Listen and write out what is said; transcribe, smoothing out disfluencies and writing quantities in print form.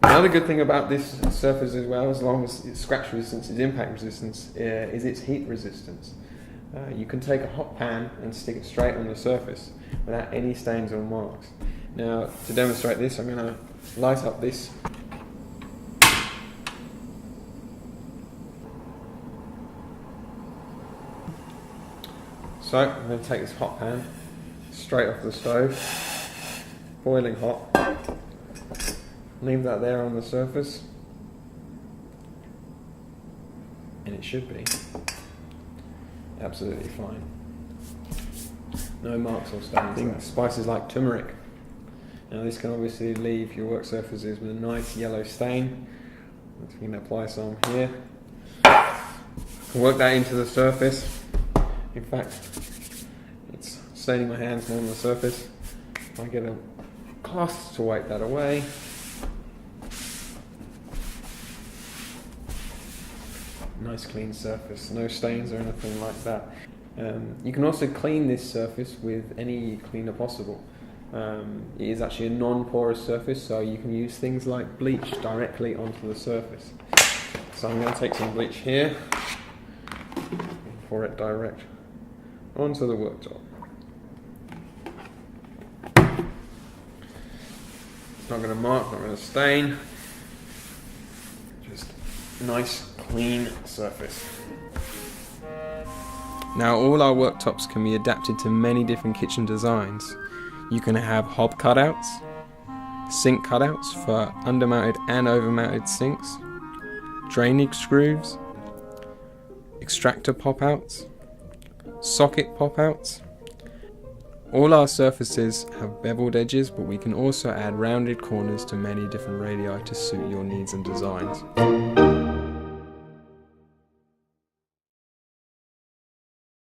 Another good thing about this surface as well, as long as it's scratch resistance, its impact resistance, is its heat resistance. You can take a hot pan and stick it straight on the surface without any stains or marks. Now, to demonstrate this, I'm going to light up this. So, I'm going to take this hot pan straight off the stove, boiling hot, leave that there on the surface, and it should be absolutely fine. No marks or stains. Spices like turmeric. Now this can obviously leave your work surfaces with a nice yellow stain. We can apply some here. Work that into the surface. In fact, it's staining my hands more on the surface. I get a cloth to wipe that away. Nice clean surface, no stains or anything like that. You can also clean this surface with any cleaner possible. It is actually a non-porous surface, so you can use things like bleach directly onto the surface. So I'm going to take some bleach here and pour it direct onto the worktop. It's not going to mark, not going to stain. Just nice, clean surface. Now all our worktops can be adapted to many different kitchen designs. You can have hob cutouts, sink cutouts for undermounted and overmounted sinks, drainage grooves, extractor pop-outs, socket pop-outs. All our surfaces have beveled edges, but we can also add rounded corners to many different radii to suit your needs and designs.